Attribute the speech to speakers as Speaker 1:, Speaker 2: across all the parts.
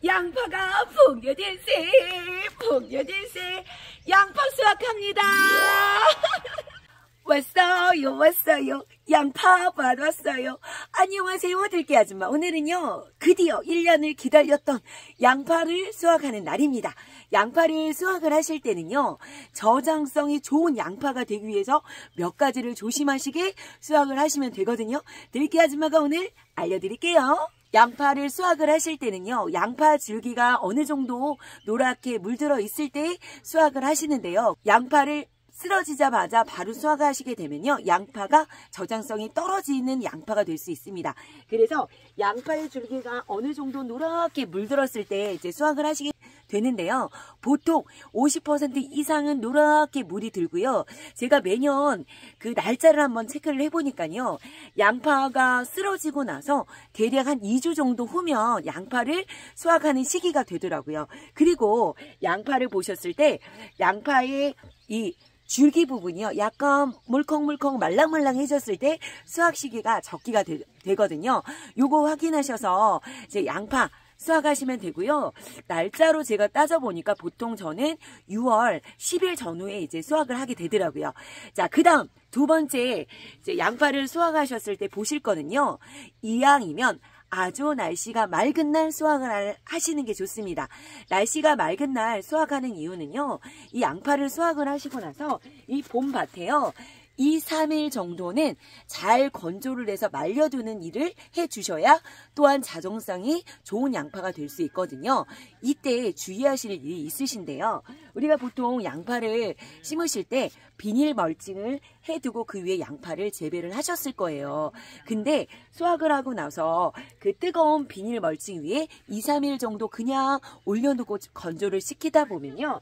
Speaker 1: 양파가 풍요일세 풍요일세 양파 수확합니다. 왔어요 양파 받았어요. 안녕하세요 들깨 아줌마. 오늘은요 드디어 1년을 기다렸던 양파를 수확하는 날입니다. 양파를 수확을 하실 때는요 저장성이 좋은 양파가 되기 위해서 몇 가지를 조심하시게 수확을 하시면 되거든요. 들깨 아줌마가 오늘 알려드릴게요. 양파를 수확을 하실 때는요 양파 줄기가 어느 정도 노랗게 물들어 있을 때 수확을 하시는데요. 양파를 쓰러지자마자 바로 수확하시게 되면요 양파가 저장성이 떨어지는 양파가 될 수 있습니다. 그래서 양파의 줄기가 어느 정도 노랗게 물들었을 때 이제 수확을 하시게 되는데요. 보통 50% 이상은 노랗게 물이 들고요. 제가 매년 그 날짜를 한번 체크를 해보니까요. 양파가 쓰러지고 나서 대략 한 2주 정도 후면 양파를 수확하는 시기가 되더라고요. 그리고 양파를 보셨을 때 양파의 이 줄기 부분이요 약간 물컹물컹 말랑말랑해졌을 때 수확 시기가 적기가 되거든요. 요거 확인하셔서 이제 양파 수확하시면 되고요. 날짜로 제가 따져보니까 보통 저는 6월 10일 전후에 이제 수확을 하게 되더라고요. 자, 그 다음 두 번째 이제 양파를 수확하셨을 때 보실 거는요. 이왕이면 아주 날씨가 맑은 날 수확을 하시는 게 좋습니다. 날씨가 맑은 날 수확하는 이유는요. 이 양파를 수확을 하시고 나서 이 봄밭에요. 2, 3일 정도는 잘 건조를 해서 말려두는 일을 해주셔야 또한 자정성이 좋은 양파가 될 수 있거든요. 이때 주의하실 일이 있으신데요. 우리가 보통 양파를 심으실 때 비닐 멀칭을 해두고 그 위에 양파를 재배를 하셨을 거예요. 근데 수확을 하고 나서 그 뜨거운 비닐 멀칭 위에 2, 3일 정도 그냥 올려놓고 건조를 시키다 보면요.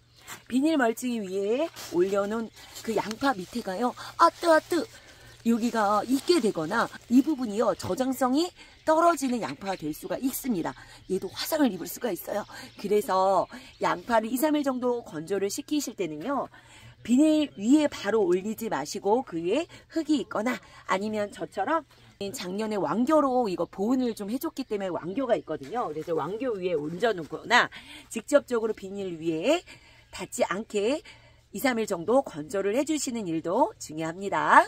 Speaker 1: 비닐 멀칭 위에 올려놓은 그 양파 밑에가요. 아뜨아뜨 여기가 익게 되거나 이 부분이요. 저장성이 떨어지는 양파가 될 수가 있습니다. 얘도 화상을 입을 수가 있어요. 그래서 양파를 2, 3일 정도 건조를 시키실 때는요. 비닐 위에 바로 올리지 마시고 그 위에 흙이 있거나 아니면 저처럼 작년에 왕겨로 이거 보온을 좀 해줬기 때문에 왕겨가 있거든요. 그래서 왕겨 위에 얹어놓거나 직접적으로 비닐 위에 닿지 않게 2, 3일 정도 건조를 해주시는 일도 중요합니다.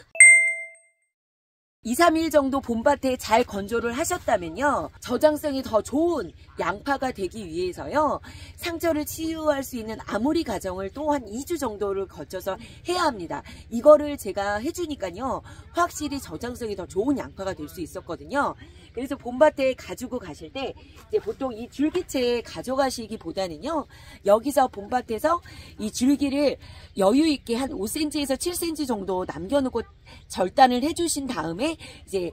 Speaker 1: 2, 3일 정도 봄밭에 잘 건조를 하셨다면요. 저장성이 더 좋은 양파가 되기 위해서요. 상처를 치유할 수 있는 아무리 과정을 또 한 2주 정도를 거쳐서 해야 합니다. 이거를 제가 해주니까요. 확실히 저장성이 더 좋은 양파가 될 수 있었거든요. 그래서 봄밭에 가지고 가실 때 이제 보통 이 줄기채 가져가시기보다는요. 여기서 봄밭에서 이 줄기를 여유 있게 한 5cm에서 7cm 정도 남겨놓고 절단을 해주신 다음에 이제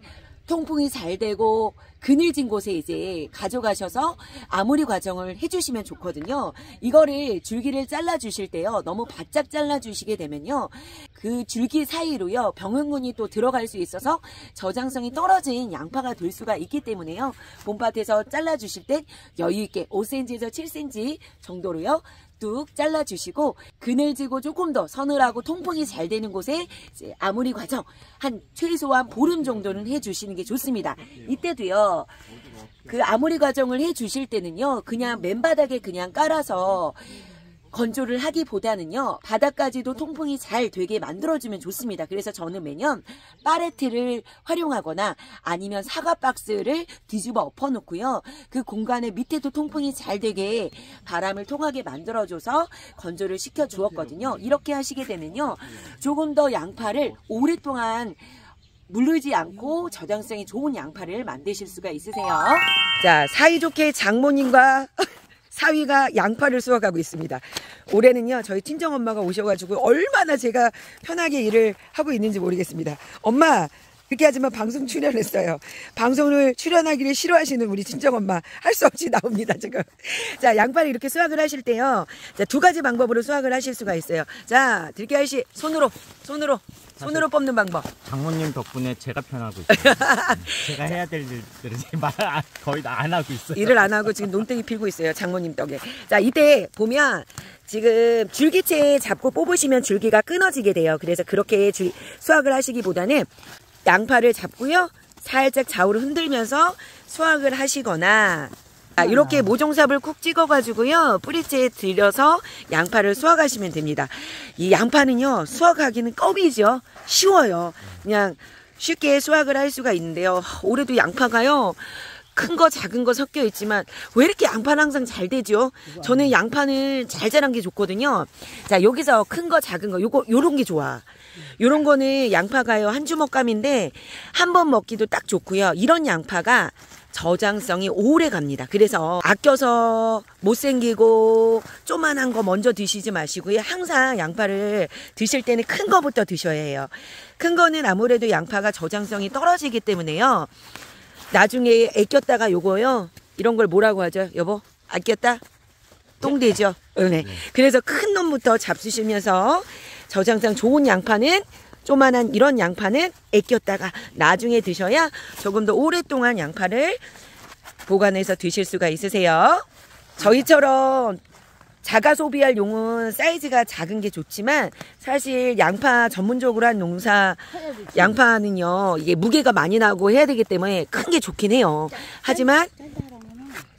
Speaker 1: 통풍이 잘 되고 그늘진 곳에 이제 가져가셔서 아무리 과정을 해주시면 좋거든요. 이거를 줄기를 잘라주실 때요. 너무 바짝 잘라주시게 되면요. 그 줄기 사이로요. 병원군이 또 들어갈 수 있어서 저장성이 떨어진 양파가 될 수가 있기 때문에요. 봄밭에서 잘라주실 때 여유있게 5cm에서 7cm 정도로요. 뚝 잘라주시고 그늘지고 조금 더 서늘하고 통풍이 잘 되는 곳에 이제 아무리 과정 한 최소한 보름 정도는 해주시는 게 좋습니다. 이때도요. 그 아무리 과정을 해주실 때는요. 그냥 맨바닥에 그냥 깔아서 건조를 하기보다는요. 바닥까지도 통풍이 잘 되게 만들어주면 좋습니다. 그래서 저는 매년 파레트를 활용하거나 아니면 사과 박스를 뒤집어 엎어놓고요. 그 공간에 밑에도 통풍이 잘 되게 바람을 통하게 만들어줘서 건조를 시켜 주었거든요. 이렇게 하시게 되면요. 조금 더 양파를 오랫동안 물르지 않고 저장성이 좋은 양파를 만드실 수가 있으세요. 자, 사이좋게 장모님과 사위가 양파를 수확하고 있습니다. 올해는요 저희 친정엄마가 오셔가지고 얼마나 제가 편하게 일을 하고 있는지 모르겠습니다. 엄마 그렇게 하지만 방송 출연했어요. 방송을 출연하기를 싫어하시는 우리 친정엄마 할 수 없이 나옵니다 지금. 자, 양파를 이렇게 수확을 하실 때요. 자, 두 가지 방법으로 수확을 하실 수가 있어요. 자, 들깨 아저씨 손으로 뽑는 방법.
Speaker 2: 장모님 덕분에 제가 편하고 있어요. 제가 해야 될 일들을 거의 다 안 하고 있어요.
Speaker 1: 일을 안 하고 지금 농땡이 필고 있어요. 장모님 덕에. 자, 이때 보면 지금 줄기채 잡고 뽑으시면 줄기가 끊어지게 돼요. 그래서 그렇게 수확을 하시기보다는 양파를 잡고요. 살짝 좌우로 흔들면서 수확을 하시거나 이렇게 모종삽을 쿡 찍어가지고요. 뿌리채에 들여서 양파를 수확하시면 됩니다. 이 양파는요, 수확하기는 껌이죠. 쉬워요. 그냥 쉽게 수확을 할 수가 있는데요. 올해도 양파가요, 큰 거 작은 거 섞여 있지만 왜 이렇게 양파는 항상 잘 되죠? 저는 양파는 잘 자란 게 좋거든요. 자, 여기서 큰 거 작은 거 요런 게 좋아. 요런 거는 양파가요, 한 주먹감인데 한 번 먹기도 딱 좋고요. 이런 양파가 저장성이 오래 갑니다. 그래서 아껴서 못생기고 조만한 거 먼저 드시지 마시고요. 항상 양파를 드실 때는 큰 거부터 드셔야 해요. 큰 거는 아무래도 양파가 저장성이 떨어지기 때문에요. 나중에 아꼈다가 요거요, 이런 걸 뭐라고 하죠? 여보, 아꼈다? 똥되죠? 네. 그래서 큰 놈부터 잡수시면서 저장성 좋은 양파는, 조만한 이런 양파는 아꼈다가 나중에 드셔야 조금 더 오랫동안 양파를 보관해서 드실 수가 있으세요. 저희처럼 자가 소비할 용은 사이즈가 작은 게 좋지만 사실 양파 전문적으로 한 농사 양파는요, 이게 무게가 많이 나고 해야 되기 때문에 큰 게 좋긴 해요. 하지만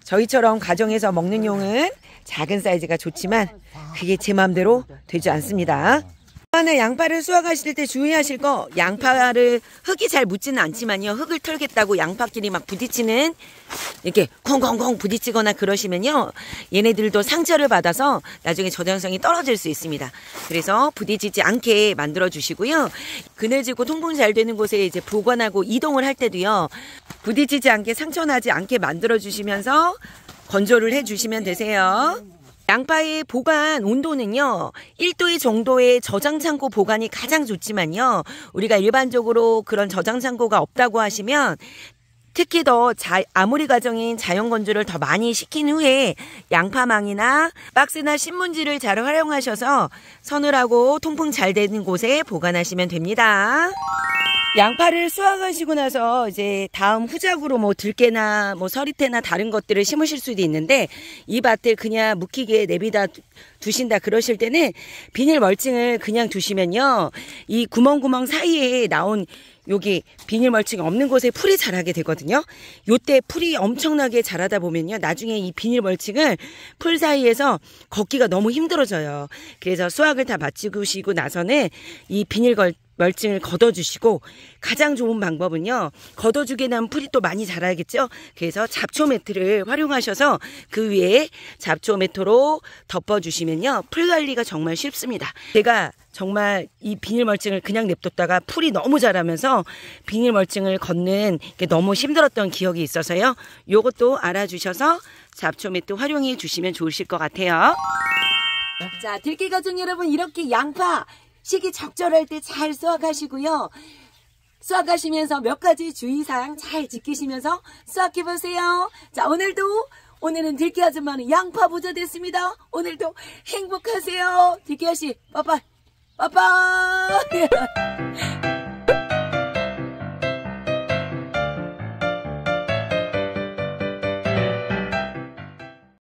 Speaker 1: 저희처럼 가정에서 먹는 용은 작은 사이즈가 좋지만 그게 제 마음대로 되지 않습니다. 양파를 수확하실 때 주의하실 거, 양파를 흙이 잘 묻지는 않지만요, 흙을 털겠다고 양파끼리 막 부딪히는, 이렇게 콩콩콩 부딪히거나 그러시면요, 얘네들도 상처를 받아서 나중에 저장성이 떨어질 수 있습니다. 그래서 부딪히지 않게 만들어 주시고요. 그늘지고 통풍 잘 되는 곳에 이제 보관하고 이동을 할 때도요, 부딪히지 않게, 상처 나지 않게 만들어 주시면서 건조를 해 주시면 되세요. 양파의 보관 온도는요, 1도 정도의 저장창고 보관이 가장 좋지만요, 우리가 일반적으로 그런 저장창고가 없다고 하시면 특히 더 아무리 가정인 자연건조를 더 많이 시킨 후에 양파망이나 박스나 신문지를 잘 활용하셔서 서늘하고 통풍 잘 되는 곳에 보관하시면 됩니다. 양파를 수확하시고 나서 이제 다음 후작으로 뭐 들깨나 뭐 서리태나 다른 것들을 심으실 수도 있는데, 이 밭을 그냥 묵히게 내비다 두신다 그러실 때는 비닐 멀칭을 그냥 두시면요, 이 구멍구멍 사이에 나온 여기 비닐 멀칭 없는 곳에 풀이 자라게 되거든요. 요때 풀이 엄청나게 자라다 보면요, 나중에 이 비닐 멀칭을 풀 사이에서 걷기가 너무 힘들어져요. 그래서 수확을 다 마치시고 나서는 이 비닐 멀칭을 걷어주시고, 가장 좋은 방법은요, 걷어주게 되면 풀이 또 많이 자라겠죠. 그래서 잡초 매트를 활용하셔서 그 위에 잡초 매트로 덮어주시면요, 풀 관리가 정말 쉽습니다. 제가 정말 이 비닐 멀칭을 그냥 냅뒀다가 풀이 너무 자라면서 비닐 멀칭을 걷는 게 너무 힘들었던 기억이 있어서요, 요것도 알아주셔서 잡초 매트 활용해 주시면 좋으실 것 같아요. 자, 들깨 가족 여러분, 이렇게 양파 시기 적절할 때 잘 수확하시고요. 수확하시면서 몇 가지 주의사항 잘 지키시면서 수확해보세요. 자, 오늘은 들깨 아줌마는 양파 부자 됐습니다. 오늘도 행복하세요. 들깨 아씨, 빠빠. 빠빠.